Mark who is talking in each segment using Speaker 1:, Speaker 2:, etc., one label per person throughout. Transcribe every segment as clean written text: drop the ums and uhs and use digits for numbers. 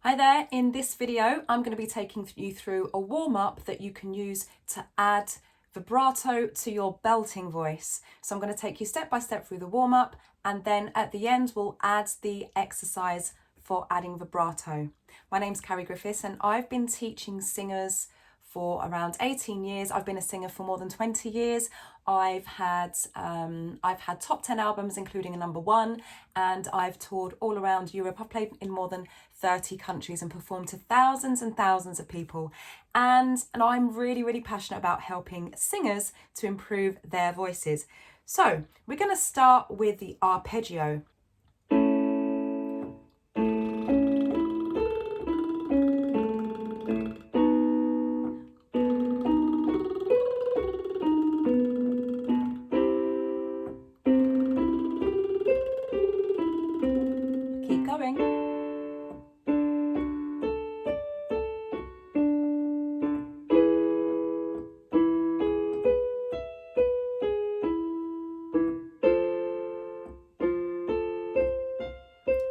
Speaker 1: Hi there, in this video I'm going to be taking you through a warm-up that you can use to add vibrato to your belting voice. So I'm going to take you step by step through the warm-up, and then at the end we'll add the exercise for adding vibrato. My name's Carrie Griffiths and I've been teaching singers for around 18 years. I've been a singer for more than 20 years. I've had top 10 albums, including a #1, and I've toured all around Europe. I've played in more than 30 countries and performed to thousands and thousands of people. And I'm really passionate about helping singers to improve their voices. So we're going to start with the arpeggio. Keep going.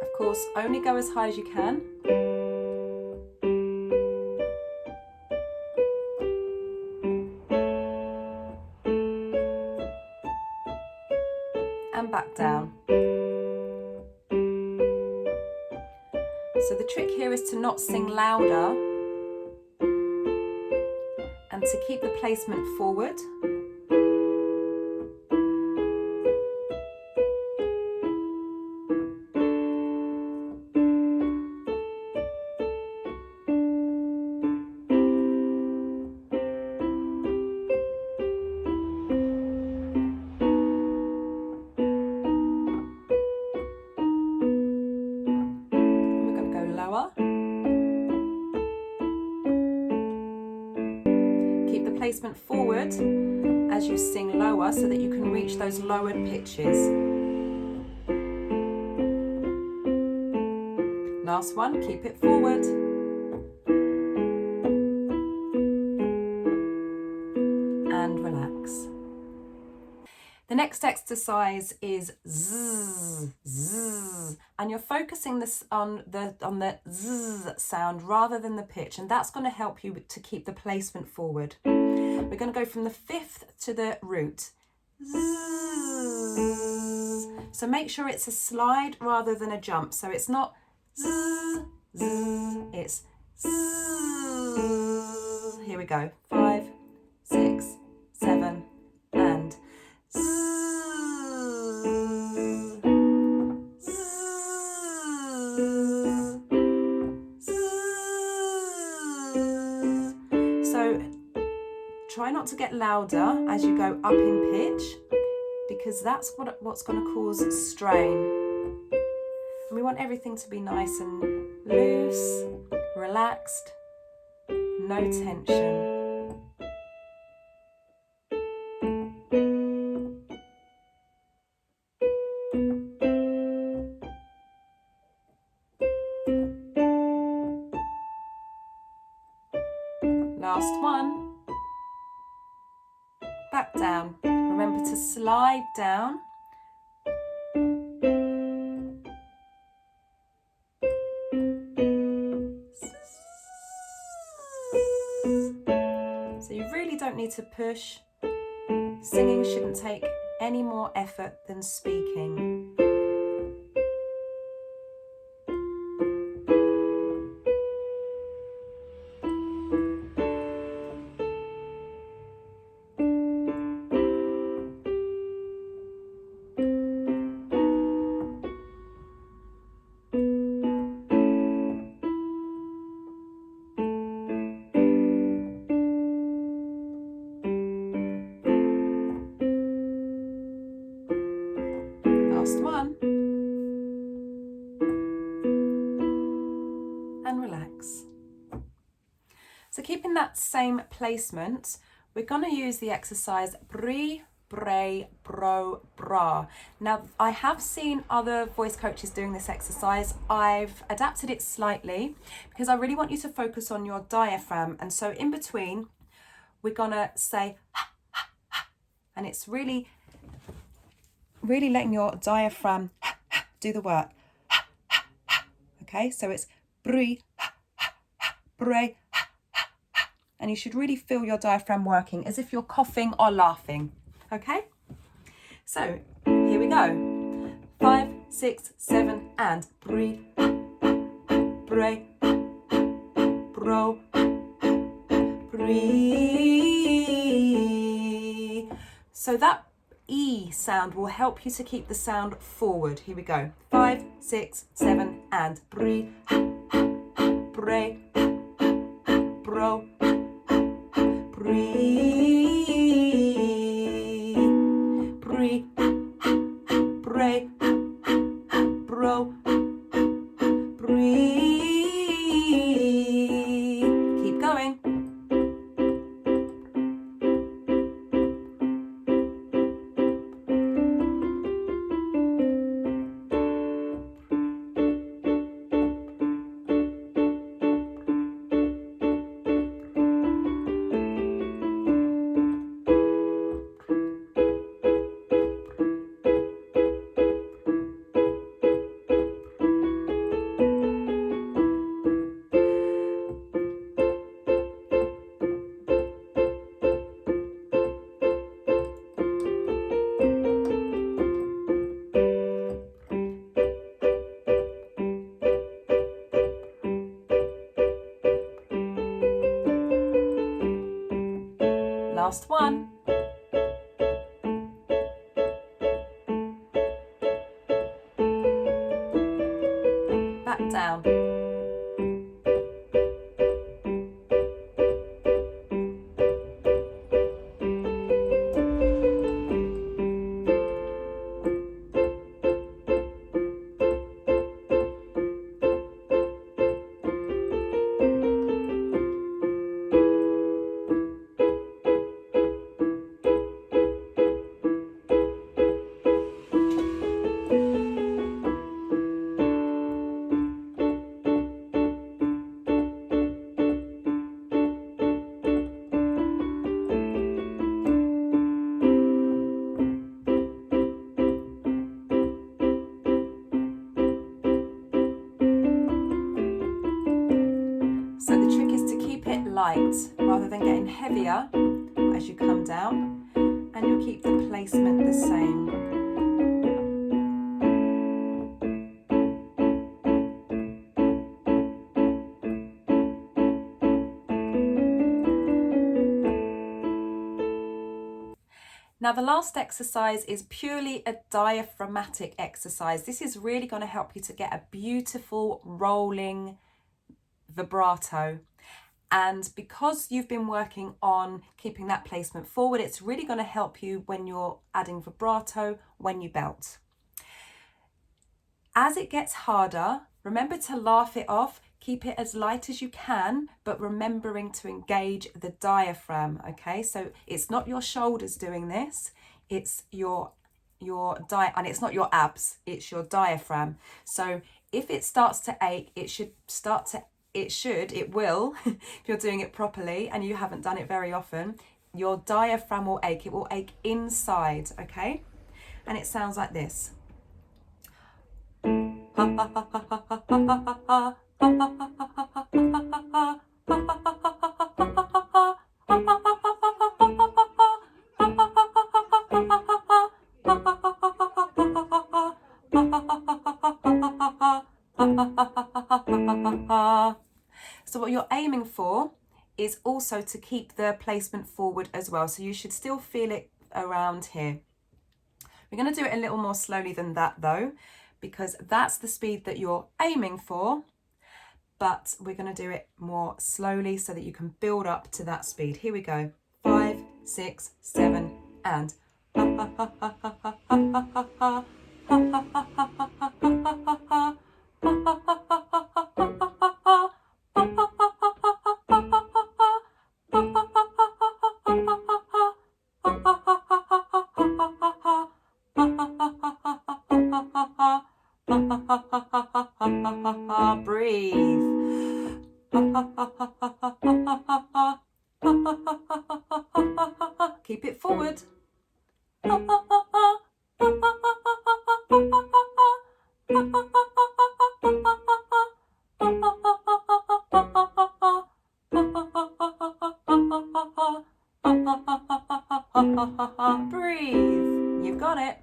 Speaker 1: Of course, only go as high as you can. And back down. So the trick here is to not sing louder and to keep the placement forward. Keep the placement forward as you sing lower so that you can reach those lowered pitches. Last one, keep it forward. And relax. The next exercise is zzz, zzz, and you're focusing this on the zzz sound rather than the pitch, and that's going to help you to keep the placement forward. We're going to go from the fifth to the root. Zzz. So make sure it's a slide rather than a jump. So it's not zzz, zzz, it's zzz. Here we go. 5, 6, 7, and so try not to get louder as you go up in pitch, because that's what's going to cause strain. And we want everything to be nice and loose, relaxed, no tension. Last one. Back down. Remember to slide down. So you really don't need to push. Singing shouldn't take any more effort than speaking. Last one. And relax. So keeping that same placement, we're going to use the exercise bri, bre, bro, bra. Now, I have seen other voice coaches doing this exercise. I've adapted it slightly because I really want you to focus on your diaphragm. And so in between, we're going to say ha, ha, ha, and it's really letting your diaphragm do the work. Okay, so it's Breathe. Breathe. And you should really feel your diaphragm working as if you're coughing or laughing. Okay? So here we go. 5, 6, 7, and breathe. Breathe. Bro. Breathe. So that E sound will help you to keep the sound forward. Here we go. 5, 6, 7, and breathe. Breathe. Bro. Breathe. Breathe. Breathe. Bro. Breathe. Keep going. Last one. Back down. So the trick is to keep it light rather than getting heavier as you come down, and you'll keep the placement the same. Now the last exercise is purely a diaphragmatic exercise. This is really going to help you to get a beautiful rolling vibrato. And because you've been working on keeping that placement forward, it's really going to help you when you're adding vibrato when you belt. As it gets harder, remember to laugh it off. Keep it as light as you can, but remembering to engage the diaphragm, okay? So it's not your shoulders doing this, it's and it's not your abs, it's your diaphragm. So if it starts to ache, it will, if you're doing it properly and you haven't done it very often, your diaphragm will ache. It will ache inside, okay? And it sounds like this. So what you're aiming for is also to keep the placement forward as well. So you should still feel it around here. We're going to do it a little more slowly than that though, because that's the speed that you're aiming for, but we're going to do it more slowly so that you can build up to that speed. Here we go. 5, 6, 7, and breathe. Keep it forward. Breathe. You've got it.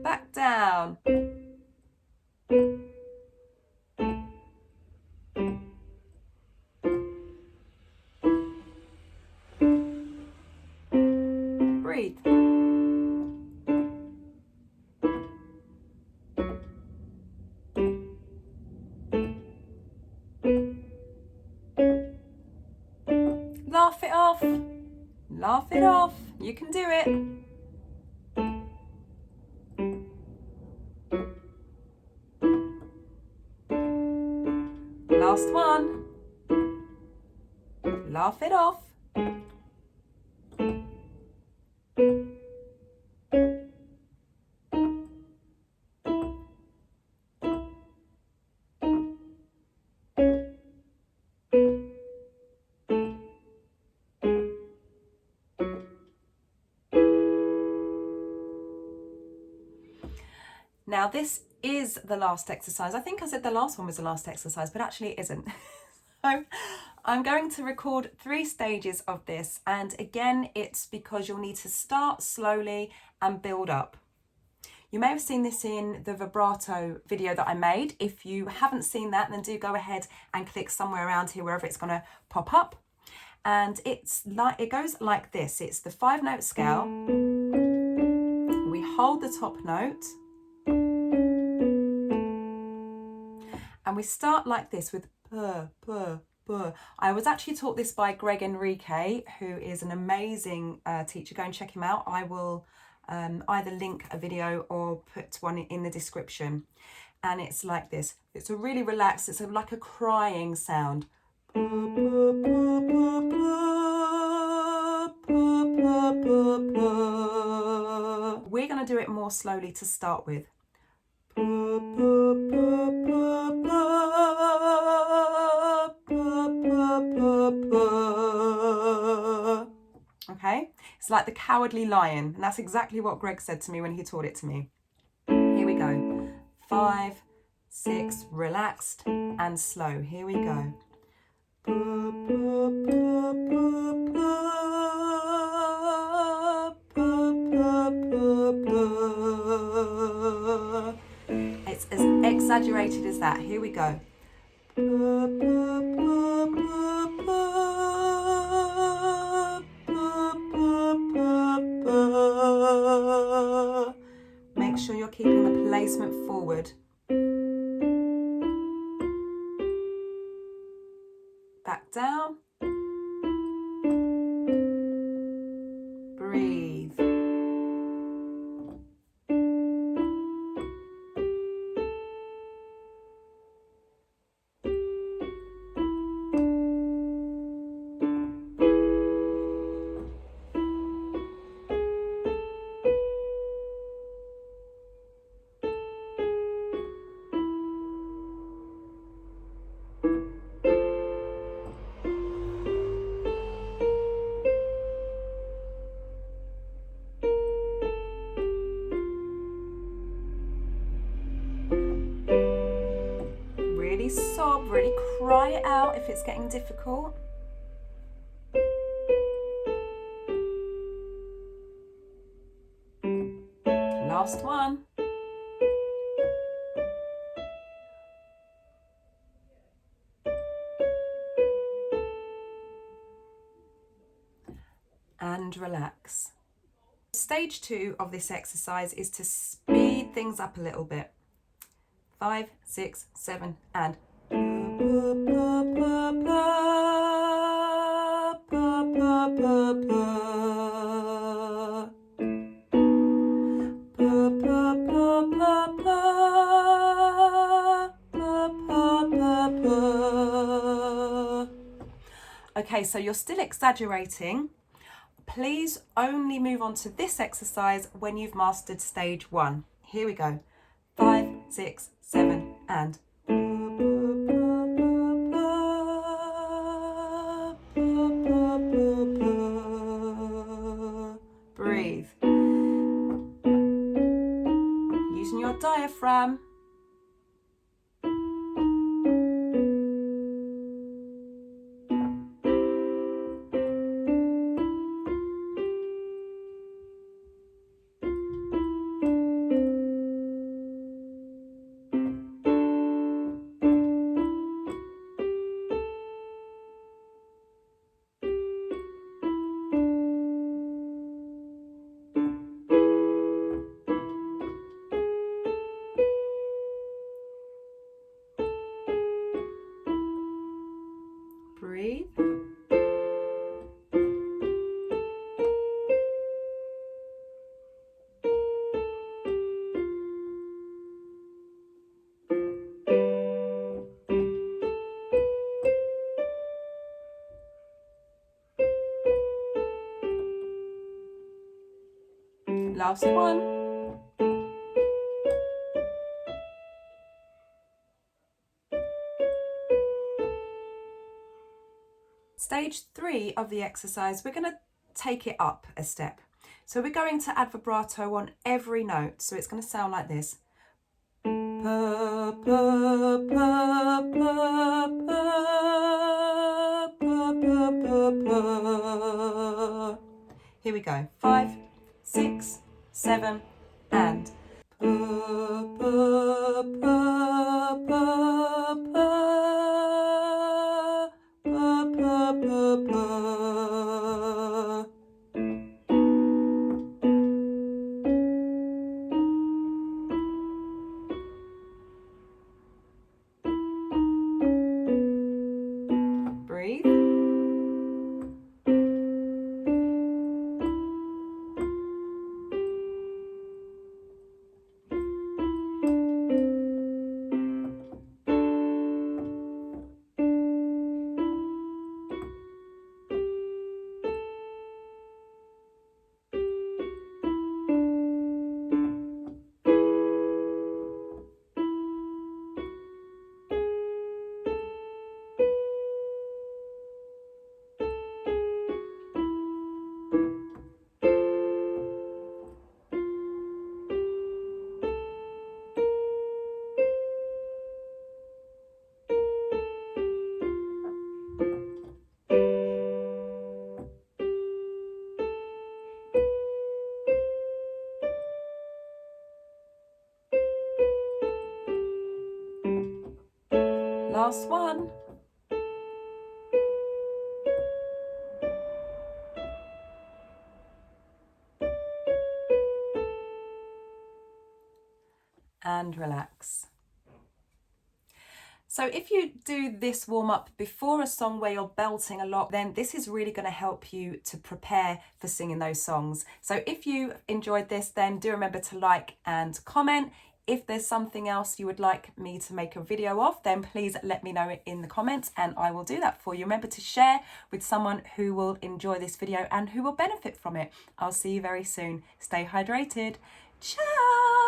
Speaker 1: Back down. Breathe. Laugh it off. Laugh it off. You can do it. Last one. Laugh it off. Now this is the last exercise. I think I said the last one was the last exercise, but actually it isn't. So I'm going to record 3 stages of this, and again it's because you'll need to start slowly and build up. You may have seen this in the vibrato video that I made. If you haven't seen that, then do go ahead and click somewhere around here, wherever it's going to pop up. And it goes like this. It's the 5-note scale. We hold the top note. And we start like this with puh. I was actually taught this by Greg Enrique, who is an amazing teacher. Go and check him out. I will either link a video or put one in the description. And it's like this. It's a really relaxed, it's like a crying sound. We're going to do it more slowly to start with. Okay, it's like the Cowardly Lion, and that's exactly what Greg said to me when he taught it to me. Here we go. 5, 6, relaxed and slow. Here we go. It's as exaggerated as that. Here we go. Make sure you're keeping the placement forward. Back down. Breathe. Really sob, really cry it out if it's getting difficult. Last one. And relax. Stage 2 of this exercise is to speed things up a little bit. 5, 6, 7, and okay, so you're still exaggerating. Please only move on to this exercise when you've mastered stage 1. Here we go. 5, 6, 7, and diaphragm. Breathe. Last one. Stage 3 of the exercise, we're going to take it up a step. So we're going to add vibrato on every note. So it's going to sound like this. Pa, pa, pa, pa, pa, pa, pa, pa, pa. Here we go. 5, 6, 7, and pa, pa, pa, pa, pa. Breathe. Last one. And relax. So if you do this warm-up before a song where you're belting a lot, then this is really going to help you to prepare for singing those songs. So if you enjoyed this, then do remember to like and comment. If there's something else you would like me to make a video of, then please let me know it in the comments and I will do that for you. Remember to share with someone who will enjoy this video and who will benefit from it. I'll see you very soon. Stay hydrated. Ciao!